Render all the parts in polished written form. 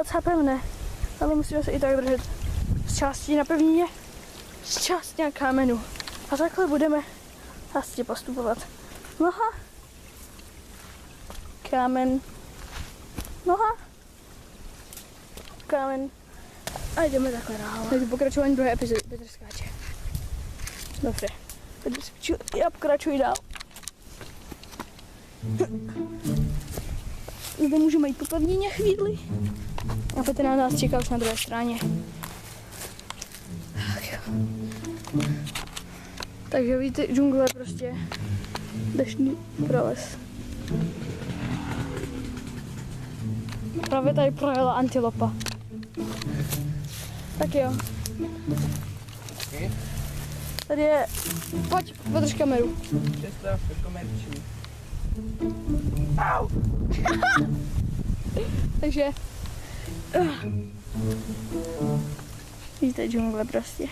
docela pevné, ale musíme se i tak držet z části na pevnině, z části na kámenu. A takhle budeme asi postupovat. Noha, kámen, noha, kámen a jdeme takhle dál. Takže pokračování druhé epizody. Petr skáče. Dobře. Petr skáče, já pokračuji dál. Zde můžeme jít po pevnině chvíli. A Petr na nás čeká už na druhé straně. Takže vidíte, džungle prostě deštný prales. Právě tady projela antilopa. Tak jo. Tady je, pojď, podrž kameru. Přestávka komerční. Au! Takže vidíte džungle prostě.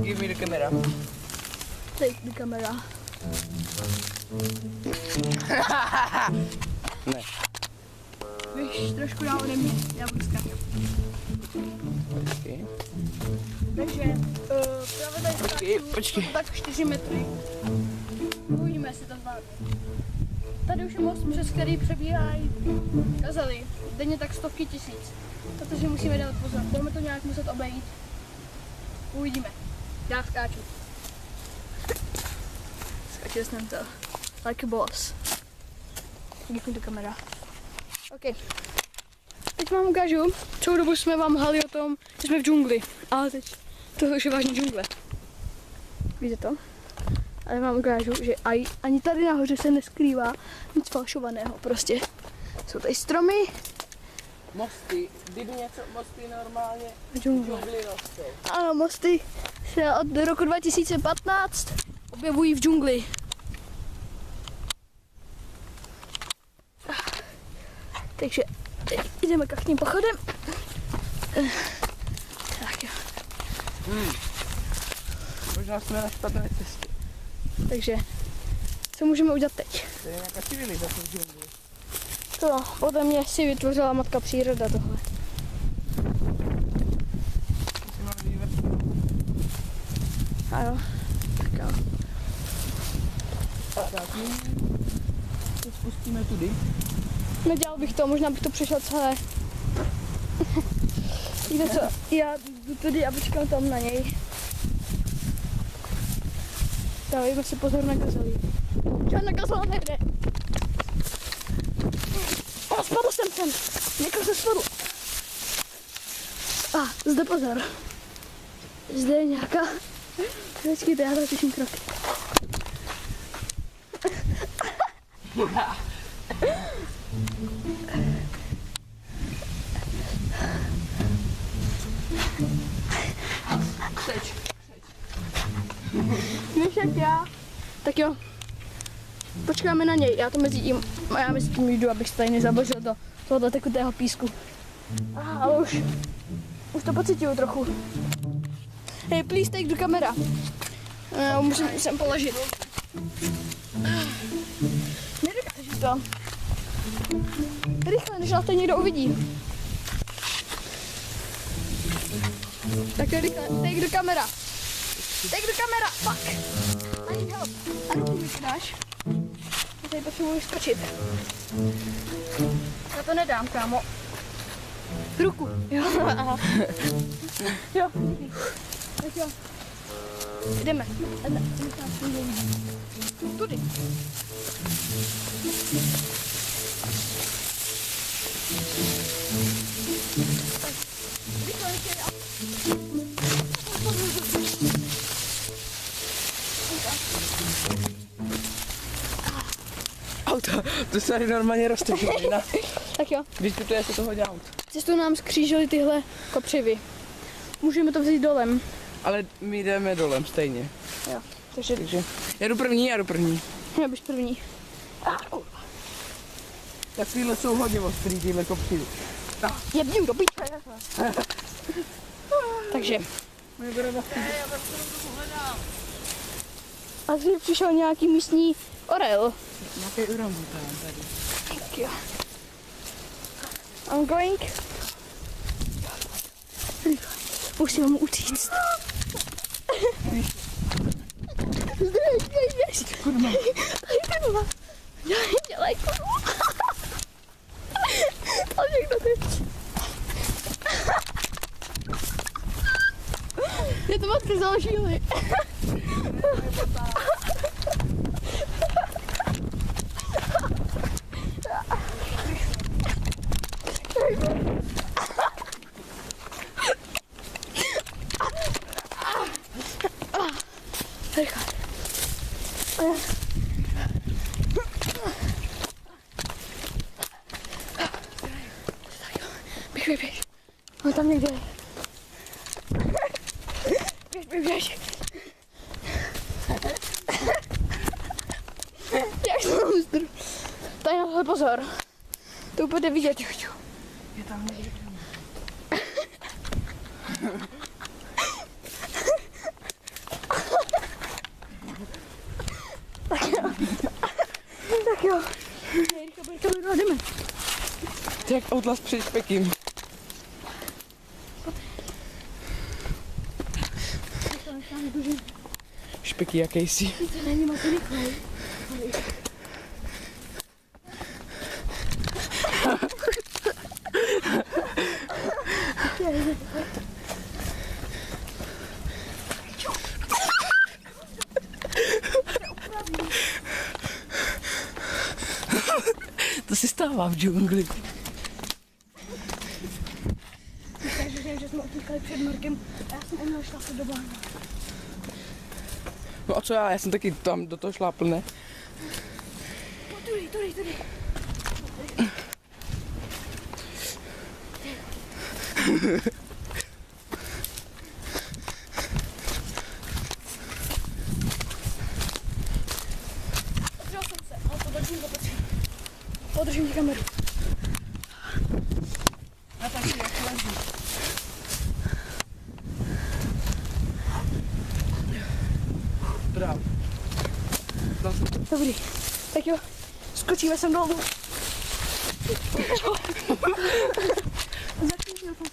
Give me the camera. Take the camera. Ne. Víš, trošku dál ode mě, já budu skákat. Okay. Takže právě tady Počkej. tak 4 metry. Uvidíme, jestli to zvládne. Tady už je most, přes který přebíhají gazely. Denně tak 100 000. Protože musíme dát pozor. Budeme to nějak muset obejít. Uvidíme. Já skáču. Skáčil jsem to. Like a boss. Děkuji do kamera. OK. Teď vám ukážu, celou dobu jsme vám lhali o tom, že jsme v džungli. Ale teď tohle už je vážně džungle. Víte to? Ale vám ukážu, že ani tady nahoře se neskrývá nic falšovaného. Prostě jsou tady stromy. Mosty. Kdyby něco mosty normálně Džungle. rostou. Ano, mosty se od roku 2015 objevují v džungli. Takže teď jdeme kachním pochodem. Tak jo. Možná jsme na špatné cestě. Takže co můžeme udělat teď? To je nějaká civilizace v džungli. To podle mě si vytvořila matka příroda tohle. Ano. Tak jo. Tak teď spustíme tudy. Nedělal bych to, možná bych to přešel celé. Víte co, já jdu tudy a počkám tam na něj. Dávejme si pozor na gazeli. Žádná gazela nejde. O, spadl jsem sem. Někdo se spadl. A, zde pozor. Zde je nějaká... Počkejte, já zatiším kroky. Víš jak já? Tak jo. Počkáme na něj, já mezi tím jdu, abych se tady nezabořil do tohoto tekutého písku. Ale už to pocituju trochu. Hey, please take the camera. Musím sem položit. Nedokážu to. Rychle, než nás to někdo uvidí. Tak rychle, take the camera. Take the camera, fuck. I need help. A ruku mi dáš? Já tady potřebuji skočit. Já to nedám, kámo. Ruku. Jo, aha. Jo, díky. Tak jo. Jdeme. Tudy. Rychle, Auto, to se tady normálně roste. Tak jo. Diskutuje se to hodně aut. Cestou nám skřížily tyhle kopřivy. Můžeme to vzít dolem. Ale my jdeme dolem stejně. Jo, takže já jdu první. já bys první. Kurva. Tak tyhle jsou hodně ostrý, tyhle kopřivy. Jebním do píče. Takže. A dřív přišel nějaký místní Orel. Nějaký orangután tady. Tak jo. I'm going. Musím mu utíct. Kurva. Kurva. Dělej kurva. To všechno teď. Je to matka založili. Běž. On tam někde je. Běž. Jak se mám zdru. Tady nahle pozor. To bude vidět, Joťo. Je tam někde. Tak jo. Rychle, jdeme. Ty jak Outlast před špekem. Špeky jakýsi. To není moc rychlej. To se stává v džungli. Takže že jsme utíkali před Markem a já jsem uměl šlápnout do blána. No a co já jsem taky tam do toho šlápl, ne? No, tudy. Podržel jsem se, ale podržím to potřeba. Podržím ti kameru. A tak si jak leží. Bravo. Dobrý. Tak jo, skočíme sem dolů. Začíná to.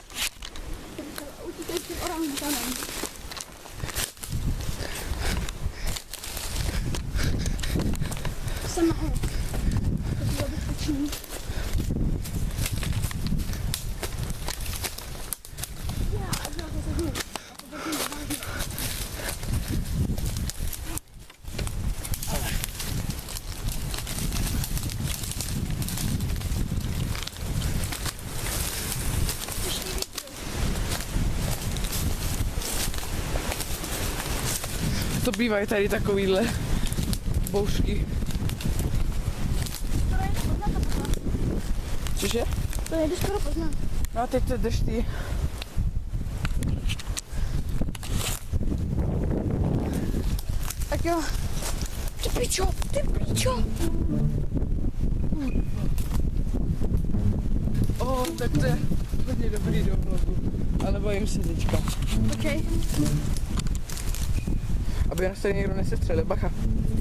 Utíkej s tím orangutanem. Jsem nahoru. To je bezpečný. To bývají tady takovýhle bouřky. Cože? To nejde skoro poznat. No a teď to deští. Tak jo. Ty pičo. Tak to je hodně dobrý do vlogu. Ale bojím se teďka. OK. Aby nás tady někdo nesestřelil, bacha.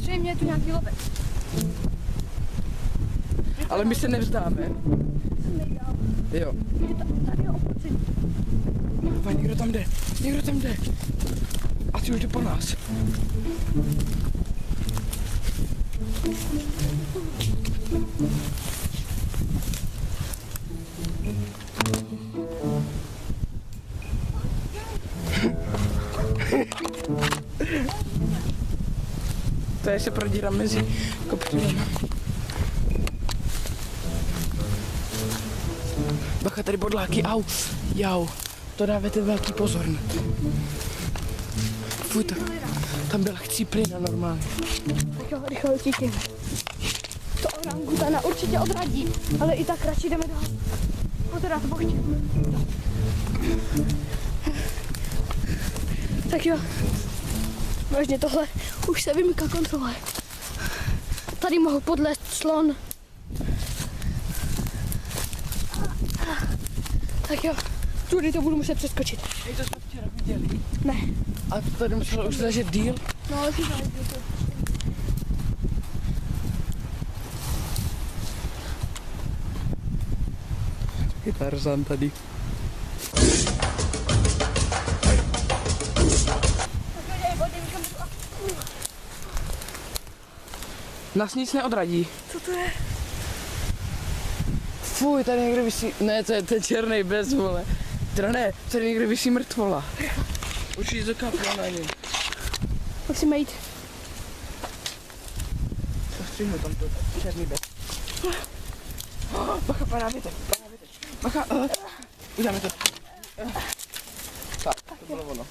Zřejmě je tu nějaký lovec. Ale my se nevzdáme. Jsem nejdál. Jo. Tady je opatření. Pán, někdo tam jde. A ty už jde po nás. To je se prodírám mezi kopřivama. Bacha, tady bodláky, au, jau. To dávajte velký pozor. Fuj, tam byla chcíplina normálně. Tak jo, rychle utíkejme. To orangutana určitě odradí, ale i tak radši jdeme dál. No teda to bochtě. Tak jo. Vážně tohle už se vymyká kontrole. Tady mohl podlézt slon. Tak jo, tudy to budu muset přeskočit. Hej, to jsme včera viděli. Ne. A to tady muselo už ležet díl. No, ale ty Je Tarzan tady. Nás nic neodradí. Co to je? Fuj, tady někde visí, ne, to je ten černý bez, vole. Teda ne, tady někde visí mrtvola. Už jí zakapla na něm. Musíme jít. Střihnu tam to černý bez. Bacha, padá větev. Bacha, uděláme to. Tak, to bylo ono.